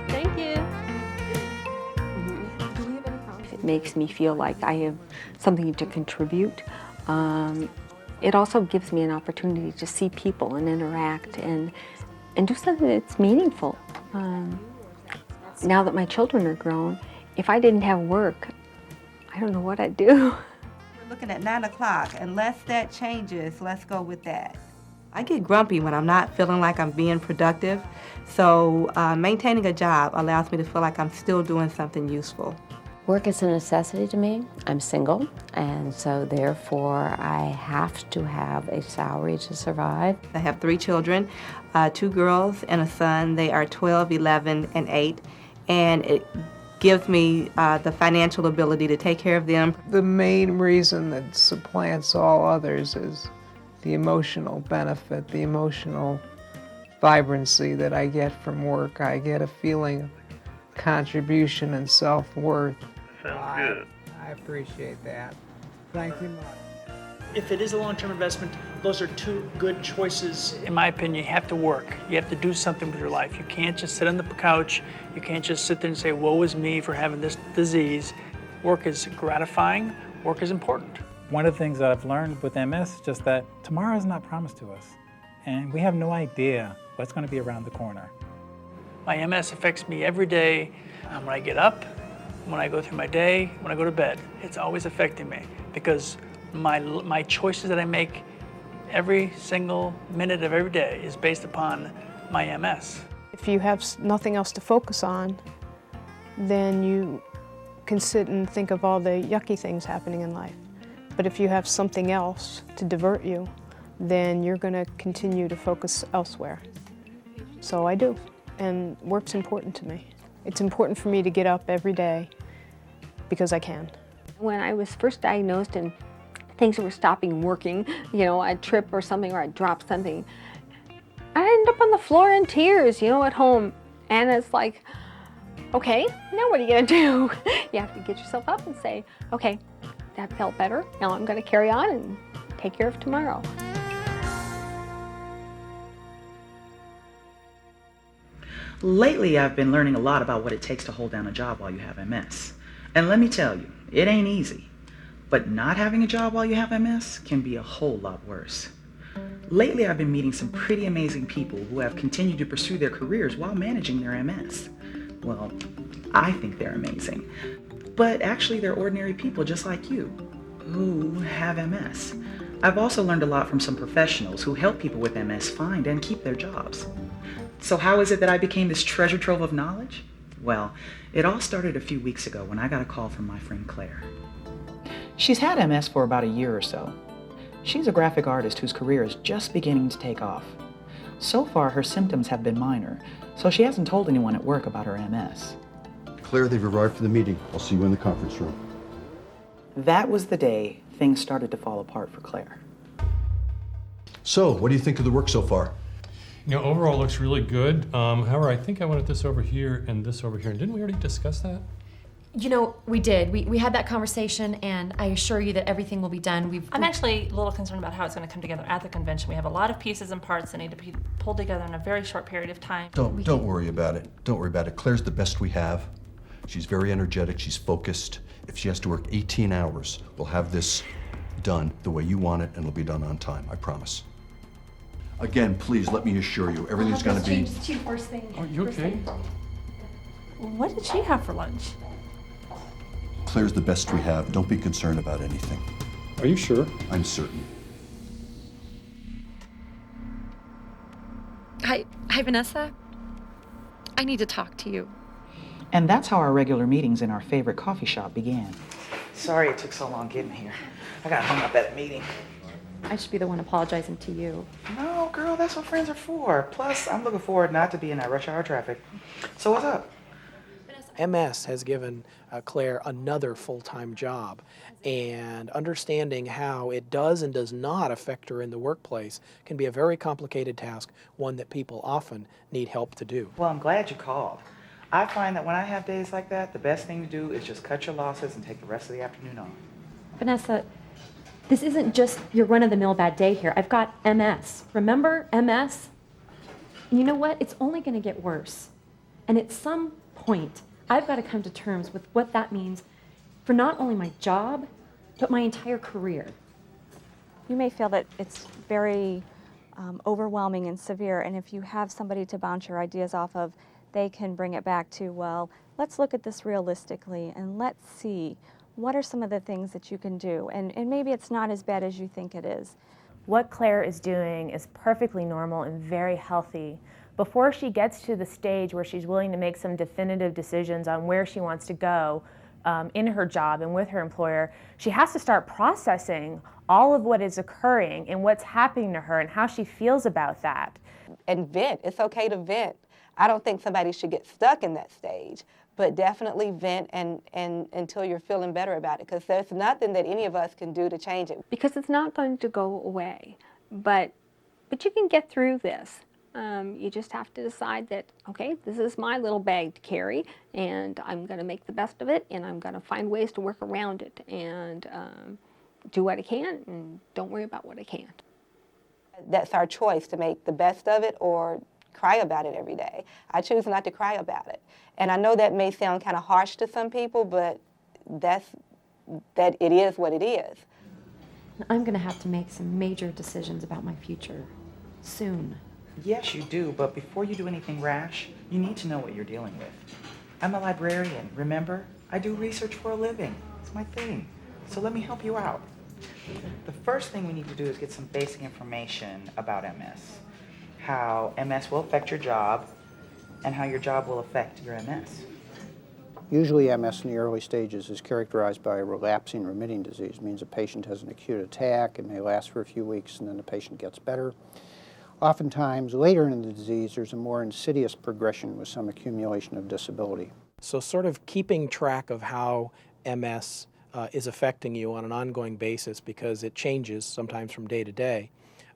Thank you. It makes me feel like I have something to contribute. It also gives me an opportunity to see people and interact and do something that's meaningful. Now that my children are grown, if I didn't have work, I don't know what I'd do. We're looking at 9 o'clock. Unless that changes, let's go with that. I get grumpy when I'm not feeling like I'm being productive, so maintaining a job allows me to feel like I'm still doing something useful. Work is a necessity to me. I'm single, and so therefore I have to have a salary to survive. I have 3 children, 2 girls and a son. They are 12, 11, and 8, and it gives me the financial ability to take care of them. The main reason that supplants all others is the emotional benefit, the emotional vibrancy that I get from work. I get a feeling of contribution and self-worth. Sounds good. I appreciate that. Thank you much. If it is a long-term investment, those are 2 good choices. In my opinion, you have to work. You have to do something with your life. You can't just sit on the couch. You can't just sit there and say, woe is me for having this disease. Work is gratifying. Work is important. One of the things that I've learned with MS is just that tomorrow is not promised to us. And we have no idea what's going to be around the corner. My MS affects me every day. When I get up, when I go through my day, when I go to bed. It's always affecting me because my choices that I make every single minute of every day is based upon my MS. If you have nothing else to focus on, then you can sit and think of all the yucky things happening in life. But if you have something else to divert you, then you're going to continue to focus elsewhere. So I do, and work's important to me. It's important for me to get up every day because I can. When I was first diagnosed and things were stopping working, you know, I'd trip or something or I'd drop something, I'd end up on the floor in tears, you know, at home. And it's like, okay, now what are you gonna do? You have to get yourself up and say, okay, that felt better. Now I'm gonna carry on and take care of tomorrow. Lately, I've been learning a lot about what it takes to hold down a job while you have MS. And let me tell you, it ain't easy. But not having a job while you have MS can be a whole lot worse. Lately, I've been meeting some pretty amazing people who have continued to pursue their careers while managing their MS. Well, I think they're amazing. But actually, they're ordinary people just like you who have MS. I've also learned a lot from some professionals who help people with MS find and keep their jobs. So how is it that I became this treasure trove of knowledge? Well, it all started a few weeks ago when I got a call from my friend Claire. She's had MS for about a year or so. She's a graphic artist whose career is just beginning to take off. So far, her symptoms have been minor, so she hasn't told anyone at work about her MS. Claire, they've arrived for the meeting. I'll see you in the conference room. That was the day things started to fall apart for Claire. So, what do you think of the work so far? You know, overall it looks really good. However, I think I wanted this over here and this over here. And didn't we already discuss that? You know, we did. We had that conversation, and I assure you that everything will be done. I'm actually a little concerned about how it's going to come together at the convention. We have a lot of pieces and parts that need to be pulled together in a very short period of time. Don't worry about it. Don't worry about it. Claire's the best we have. She's very energetic. She's focused. If she has to work 18 hours, we'll have this done the way you want it, and it'll be done on time. I promise. Again, please let me assure you, everything's going to be. To first thing. Are you okay? What did she have for lunch? Claire's the best we have. Don't be concerned about anything. Are you sure? I'm certain. Hi, Vanessa. I need to talk to you. And that's how our regular meetings in our favorite coffee shop began. Sorry it took so long getting here. I got hung up at a meeting. I should be the one apologizing to you. No, girl, that's what friends are for. Plus, I'm looking forward not to be in that rush hour traffic. So what's up? Vanessa, MS has given Claire another full-time job, and understanding how it does and does not affect her in the workplace can be a very complicated task, one that people often need help to do. Well, I'm glad you called. I find that when I have days like that, the best thing to do is just cut your losses and take the rest of the afternoon off. Vanessa, this isn't just your run-of-the-mill bad day here. I've got MS. Remember MS? And you know what? It's only going to get worse. And at some point, I've got to come to terms with what that means for not only my job, but my entire career. You may feel that it's very overwhelming and severe, and if you have somebody to bounce your ideas off of, they can bring it back to, well, let's look at this realistically and let's see what are some of the things that you can do, and maybe it's not as bad as you think it is. What Claire is doing is perfectly normal and very healthy. Before she gets to the stage where she's willing to make some definitive decisions on where she wants to go in her job and with her employer, she has to start processing all of what is occurring and what's happening to her and how she feels about that. And vent. It's okay to vent. I don't think somebody should get stuck in that stage, but definitely vent and until you're feeling better about it, because there's nothing that any of us can do to change it. Because it's not going to go away, but you can get through this. You just have to decide that, okay, this is my little bag to carry, and I'm going to make the best of it, and I'm going to find ways to work around it, and do what I can, and don't worry about what I can't. That's our choice, to make the best of it or cry about it every day. I choose not to cry about it. And I know that may sound kind of harsh to some people, but that it is what it is. I'm going to have to make some major decisions about my future soon. Yes, you do, but before you do anything rash, you need to know what you're dealing with. I'm a librarian, remember? I do research for a living. It's my thing. So let me help you out. The first thing we need to do is get some basic information about MS. How MS will affect your job, and how your job will affect your MS. Usually MS in the early stages is characterized by a relapsing remitting disease. It means a patient has an acute attack, it may last for a few weeks, and then the patient gets better. Oftentimes, later in the disease, there's a more insidious progression with some accumulation of disability. So sort of keeping track of how MS is affecting you on an ongoing basis, because it changes sometimes from day to day,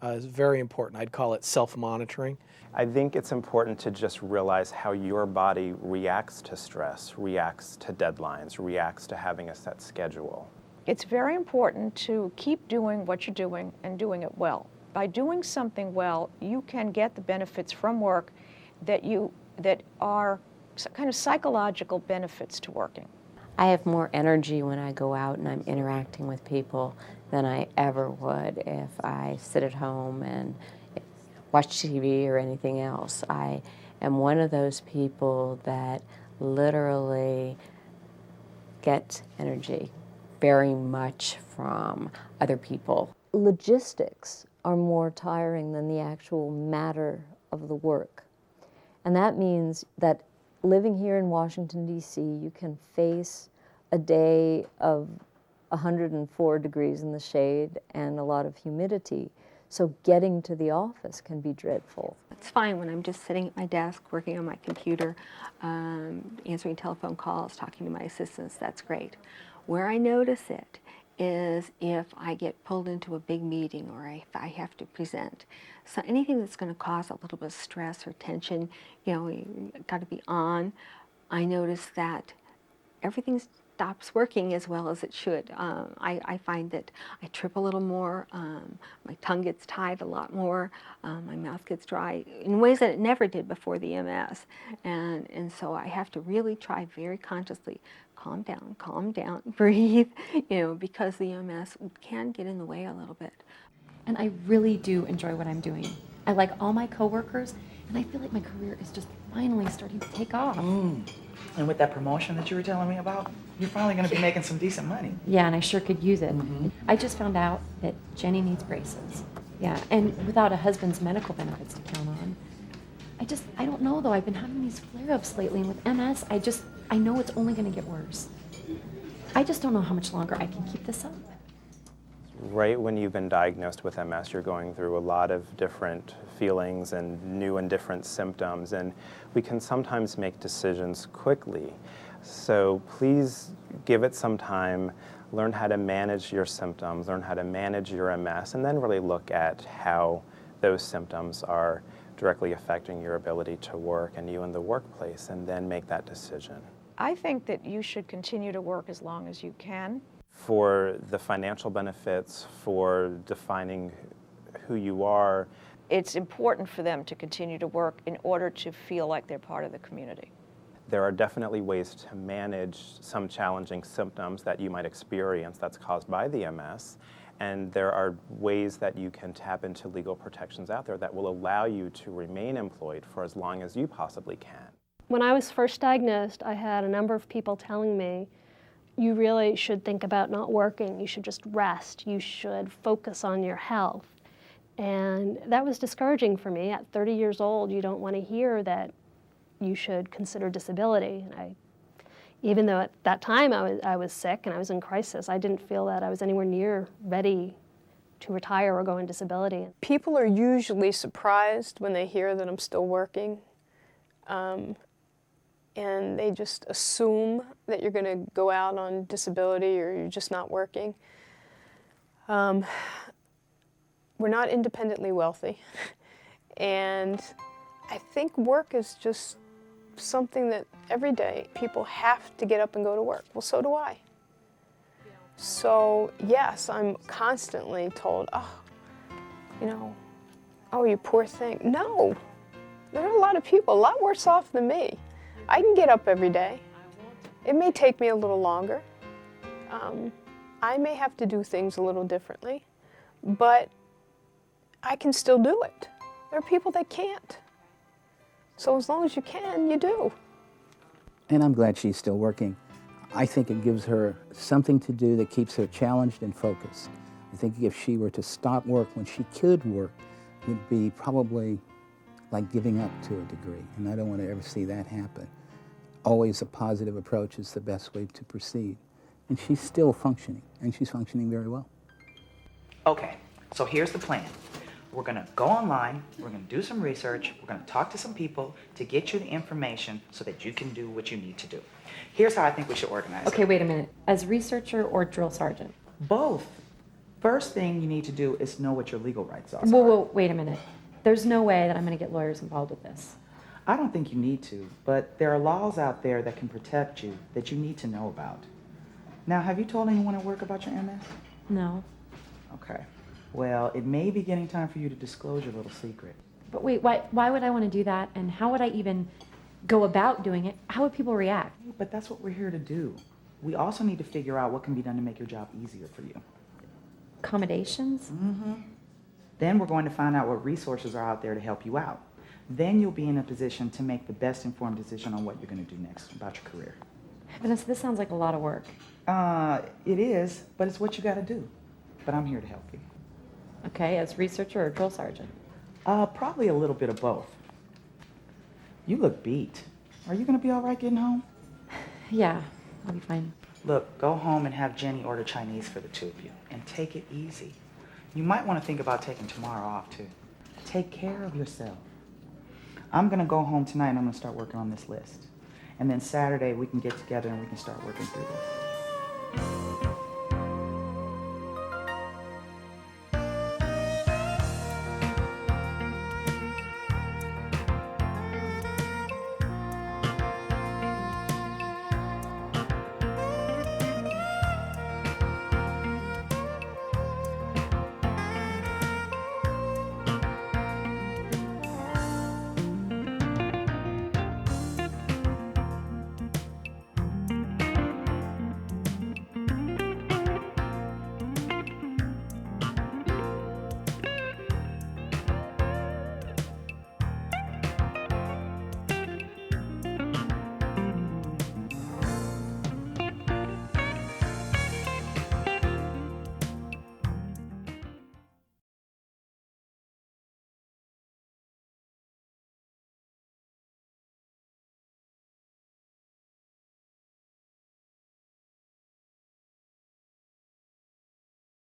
is very important. I'd call it self-monitoring. I think it's important to just realize how your body reacts to stress, reacts to deadlines, reacts to having a set schedule. It's very important to keep doing what you're doing and doing it well. By doing something well, you can get the benefits from work that are kind of psychological benefits to working. I have more energy when I go out and I'm interacting with people than I ever would if I sit at home and watch TV or anything else. I am one of those people that literally get energy very much from other people. Logistics are more tiring than the actual matter of the work. And that means that living here in Washington, D.C., you can face a day of 104 degrees in the shade and a lot of humidity. So getting to the office can be dreadful. It's fine when I'm just sitting at my desk, working on my computer, answering telephone calls, talking to my assistants. That's great. Where I notice it is if I get pulled into a big meeting or if I have to present. So anything that's going to cause a little bit of stress or tension, you got to be on. I notice that everything stops working as well as it should. I find that I trip a little more, my tongue gets tied a lot more, my mouth gets dry in ways that it never did before the MS. And so I have to really try very consciously, calm down, breathe, because the MS can get in the way a little bit. And I really do enjoy what I'm doing. I like all my coworkers, and I feel like my career is just finally starting to take off. And with that promotion that you were telling me about, you're finally going to be making some decent money. Yeah, and I sure could use it. I just found out that Jenny needs braces. Yeah, and without a husband's medical benefits to count on. I don't know though, I've been having these flare-ups lately, and with MS, I know it's only going to get worse. I just don't know how much longer I can keep this up. Right when you've been diagnosed with MS, you're going through a lot of different feelings and new and different symptoms, and we can sometimes make decisions quickly. So please give it some time, learn how to manage your symptoms, learn how to manage your MS, and then really look at how those symptoms are directly affecting your ability to work and you in the workplace, and then make that decision. I think that you should continue to work as long as you can. For the financial benefits, for defining who you are. It's important for them to continue to work in order to feel like they're part of the community. There are definitely ways to manage some challenging symptoms that you might experience that's caused by the MS, and there are ways that you can tap into legal protections out there that will allow you to remain employed for as long as you possibly can. When I was first diagnosed, I had a number of people telling me, you really should think about not working, you should just rest, you should focus on your health. And that was discouraging for me. At 30 years old, you don't want to hear that you should consider disability. And even though at that time I was sick and I was in crisis, I didn't feel that I was anywhere near ready to retire or go on disability. People are usually surprised when they hear that I'm still working. And they just assume that you're going to go out on disability or you're just not working. We're not independently wealthy. And I think work is just something that every day people have to get up and go to work. Well, so do I. So yes, I'm constantly told, oh, oh, you poor thing. No, there are a lot of people a lot worse off than me. I can get up every day. It may take me a little longer. I may have to do things a little differently, but I can still do it. There are people that can't. So as long as you can, you do. And I'm glad she's still working. I think it gives her something to do that keeps her challenged and focused. I think if she were to stop work when she could work, it would be probably like giving up to a degree, and I don't want to ever see that happen. Always a positive approach is the best way to proceed. And she's still functioning, and she's functioning very well. Okay, so here's the plan. We're gonna go online, we're gonna do some research, we're gonna talk to some people to get you the information so that you can do what you need to do. Here's how I think we should organize it. Okay, wait a minute. As researcher or drill sergeant? Both. First thing you need to do is know what your legal rights are. Whoa, wait a minute. There's no way that I'm going to get lawyers involved with this. I don't think you need to, but there are laws out there that can protect you that you need to know about. Now, have you told anyone at work about your MS? No. Okay. Well, it may be getting time for you to disclose your little secret. But wait, why would I want to do that? And how would I even go about doing it? How would people react? But that's what we're here to do. We also need to figure out what can be done to make your job easier for you. Accommodations? Mm-hmm. Then we're going to find out what resources are out there to help you out. Then you'll be in a position to make the best informed decision on what you're going to do next about your career. Vanessa, this sounds like a lot of work. It is, but it's what you got to do. But I'm here to help you. Okay, as researcher or drill sergeant? Probably a little bit of both. You look beat. Are you going to be all right getting home? Yeah, I'll be fine. Look, go home and have Jenny order Chinese for the two of you. And take it easy. You might want to think about taking tomorrow off, too. Take care of yourself. I'm going to go home tonight and I'm going to start working on this list. And then Saturday we can get together and we can start working through this.